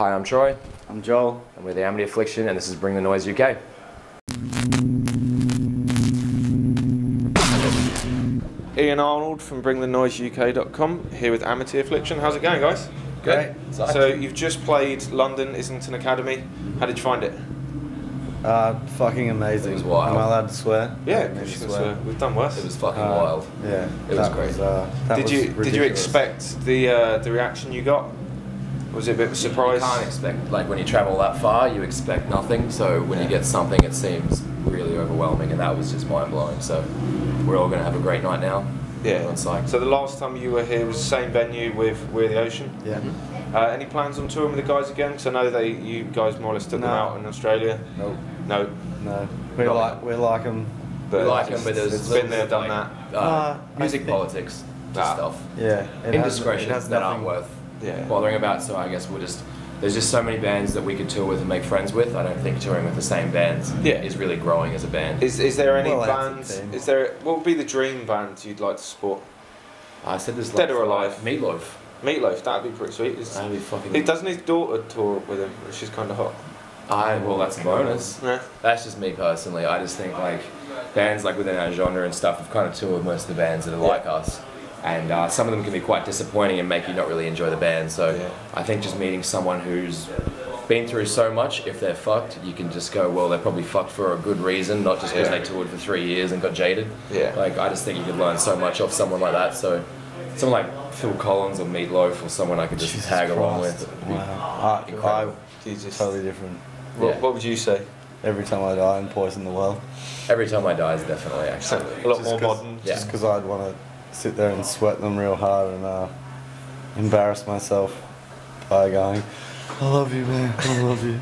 Hi, I'm Troy. I'm Joel. And we're the Amity Affliction, and this is Bringthenoise UK. Ian Arnold from Bringthenoiseuk.com here with Amity Affliction. How's it going, guys? Great. So you've just played London Islington Academy. How did you find it? Fucking amazing. It was wild. Am I allowed to swear? Yeah, Maybe because swear. we've done worse. It was fucking wild. Yeah, It was great. Did you expect the reaction you got? Was it a bit of a surprise? You can't expect, like when you travel that far, you expect nothing. So when you get something, it seems really overwhelming, and that was just mind blowing. So we're all gonna have a great night now. Yeah. On site. So the last time you were here was the same venue with We're the Ocean. Yeah. Any plans on touring with the guys again? Because I know you guys more or less took them out in Australia. Nope. No. No. We like them. We like them, but it's been there, done that. Music politics stuff. Yeah. Indiscretions that aren't worth bothering about. So I guess there's just so many bands that we could tour with and make friends with. I don't think touring with the same bands is really growing as a band. Is there any bands? What would be the dream band you'd like to support? I said this Dead or Alive. Meatloaf. Meatloaf, that'd be pretty sweet. That'd be fucking. He doesn't his daughter tour with him, which is kind of hot. Well, that's a bonus. Yeah. That's just me personally. I just think like bands like within our genre and stuff have kind of toured with most of the bands that are like us, and some of them can be quite disappointing and make you not really enjoy the band. So I think just meeting someone who's been through so much, if they're fucked, you can just go, well, they're probably fucked for a good reason, not just because they toured for 3 years and got jaded. Yeah. Like I just think you could learn so much off someone like that. So someone like Phil Collins or Meatloaf or someone I could just tag along with. Wow. Totally different. What would you say? Every Time I Die and Poison the Well. Every Time I Die is definitely actually a lot more modern. Just because I'd want to sit there and sweat them real hard and embarrass myself by going, I love you, man, I love you.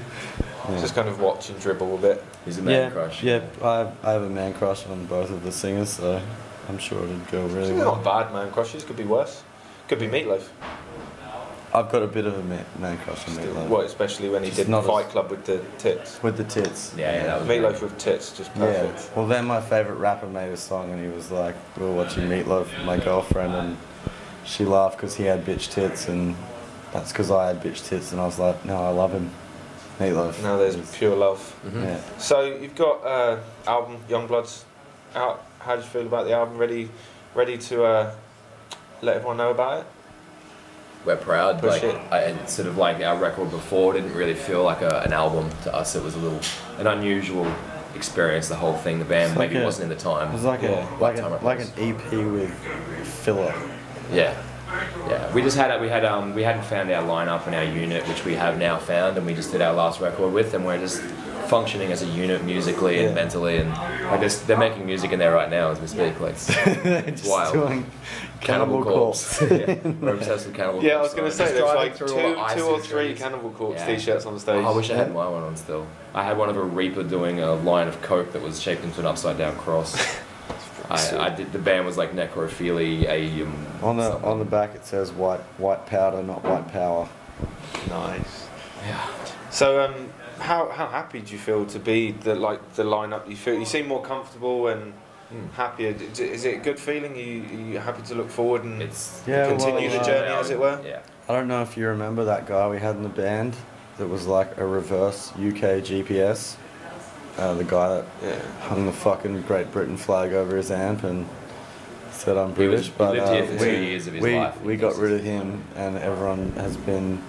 Yeah. Just kind of watch and dribble a bit. He's a man crush. Yeah, I have a man crush on both of the singers, so I'm sure it'd go really well. Not bad man crushes, could be worse. Could be Meatloaf. I've got a bit of a man crush on Meatloaf. What, especially when he did Fight Club with the tits? With the tits. Yeah, that was Meatloaf with tits, just perfect. Yeah. Well, then my favourite rapper made a song and he was like, we were watching Meatloaf with my girlfriend and she laughed because he had bitch tits and that's because I had bitch tits and I was like, no, I love him. Meatloaf. Now there's pure love. Yeah. So you've got album Youngbloods out. How do you feel about the album? Ready to let everyone know about it? We're proud. Sort of like our record before didn't really feel like an album to us. It was an unusual experience. The whole thing, the band maybe wasn't in the time. It was like an EP with filler. Yeah. We just had we hadn't found our lineup and our unit, which we have now found, and we just did our last record with, and we're just functioning as a unit musically and mentally, and like they're making music in there right now as we speak. Like it's wild. Doing Cannibal Corpse. We're obsessed with Cannibal Corpse. Yeah, I was going to say there's like two or three Cannibal Corpse t-shirts on the stage. I wish I had my one on still. I had one of a Reaper doing a line of coke that was shaped into an upside down cross. I did. The band was like Necrophilia. On the back it says white powder, not white power. Nice. Yeah. So how happy do you feel to be the lineup? You seem more comfortable and happier. Is it a good feeling? You happy to look forward and continue the journey, as it were? Yeah. I don't know if you remember that guy we had in the band that was like a reverse UK GPS. The guy that hung the fucking Great Britain flag over his amp and said I'm British, he lived here for 2 years of his life. We got rid of him and everyone has been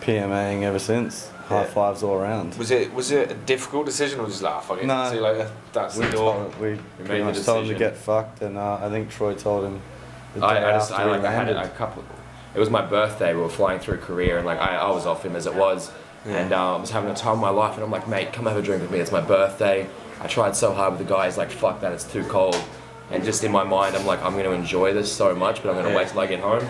PMAing ever since. High fives all around. Was it a difficult decision or just like, fuck it, see you later, that's the door? We pretty much told him to get fucked and I think Troy told him the day after we landed. I had a couple. It was my birthday, we were flying through Korea and like I was off him as it was. And I was having a time of my life and I'm like, mate, come have a drink with me, it's my birthday. I tried so hard with the guy, he's like, fuck that, it's too cold. And just in my mind, I'm like, I'm going to enjoy this so much, but I'm going to wait till I get home.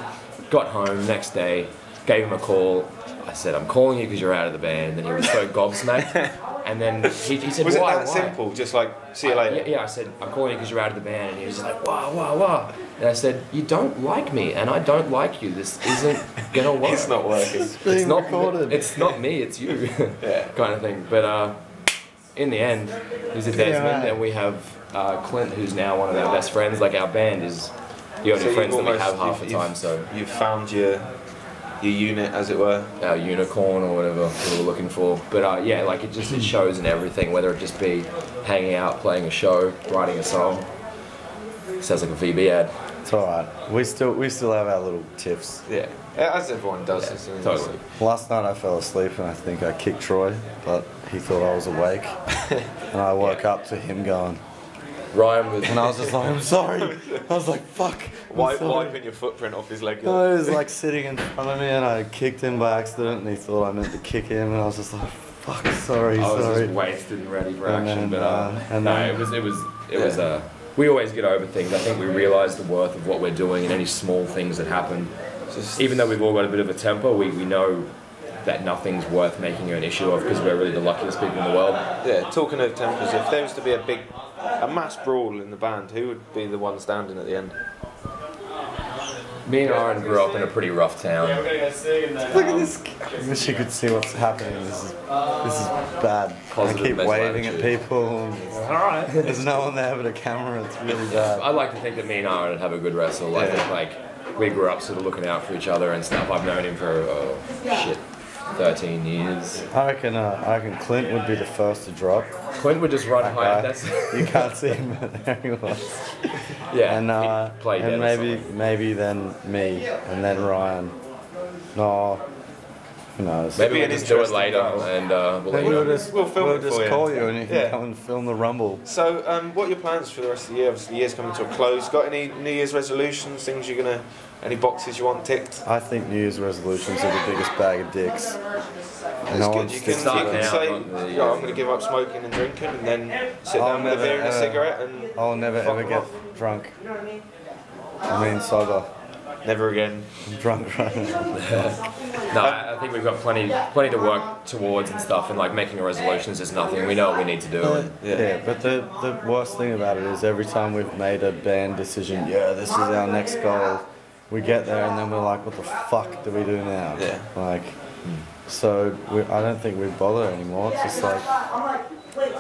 Got home, next day, gave him a call. I said, I'm calling you because you're out of the band. And he was so gobsmacked. And then he said, was why? Was it that simple? Just like, see you later? Yeah, I said, I'm calling you because you're out of the band. And he was like, wow. And I said, you don't like me, and I don't like you. This isn't going to work. It's not working. It's not recorded. It's not me, it's you. Kind of thing. But in the end, he's a Desmond, and we have Clint, who's now one of our best friends. Like, our band is the only friends that we have half the time. So you've found your your unit, as it were. Our unicorn or whatever we were looking for. But yeah, like it shows in everything, whether it just be hanging out, playing a show, writing a song. Sounds like a VB ad. It's alright. We still have our little tiffs. Yeah, as everyone does. Yeah, totally. Last night I fell asleep and I think I kicked Troy, but he thought I was awake. And I woke up to him going, Ryan was... And I was just like, I'm sorry. I was like, fuck. Wiping your footprint off his leg. No, he was like sitting in front of me and I kicked him by accident and he thought I meant to kick him and I was just like, fuck, sorry. I was just wasted and ready for action, then, but it was we always get over things. I think we realise the worth of what we're doing and any small things that happen. Even though we've all got a bit of a temper, we know that nothing's worth making an issue of because we're really the luckiest people in the world. Yeah, talking of tempers, if there was to be a mass brawl in the band, who would be the one standing at the end? Me and Aaron grew up in a pretty rough town. Look at this. I wish you could see what's happening. This is bad. Positive I keep waving at people. Alright. There's no one there but a camera. It's really bad. I like to think that me and Aaron would have a good wrestle. I think like we grew up sort of looking out for each other and stuff. I've known him for 13 years. I reckon Clint would be the first to drop. Clint would just run high. You can't see him, but there he was. Yeah, and maybe then me, and then Ryan. No, who knows? Maybe we'll just do it later, and we'll just call you, and you can Yeah. come and film the Rumble. So, what are your plans for the rest of the year? Obviously, the year's coming to a close. Got any New Year's resolutions? Things you're gonna? Any boxes you want ticked? I think New Year's resolutions are the biggest bag of dicks. No one You can say, I'm going to give up smoking and drinking, and then sit down with a beer and a cigarette, and I'll never ever get drunk. I mean sober. Never again. I'm drunk right now. No, I think we've got plenty to work towards and stuff, and like making resolutions is nothing. We know what we need to do. Yeah, but the worst thing about it is every time we've made a band decision, this is our next goal, we get there and then we're like, what the fuck do we do now? Yeah. Like, so I don't think we bother anymore. It's just like,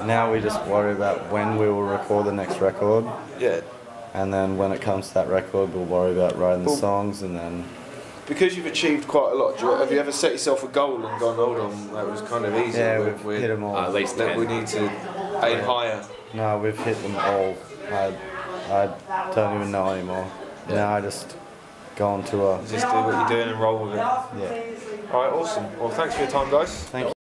now we just worry about when we will record the next record. Yeah. And then when it comes to that record, we'll worry about writing the songs and then... Because you've achieved quite a lot, have you ever set yourself a goal and gone, hold on, that was kind of easy? Yeah, we've hit them all. At least that we need to aim higher. No, we've hit them all. I don't even know anymore. Yeah. Now I just go on tour. Just do what you're doing and roll with it. Yeah. Alright, awesome. Well, thanks for your time, guys. Thank you.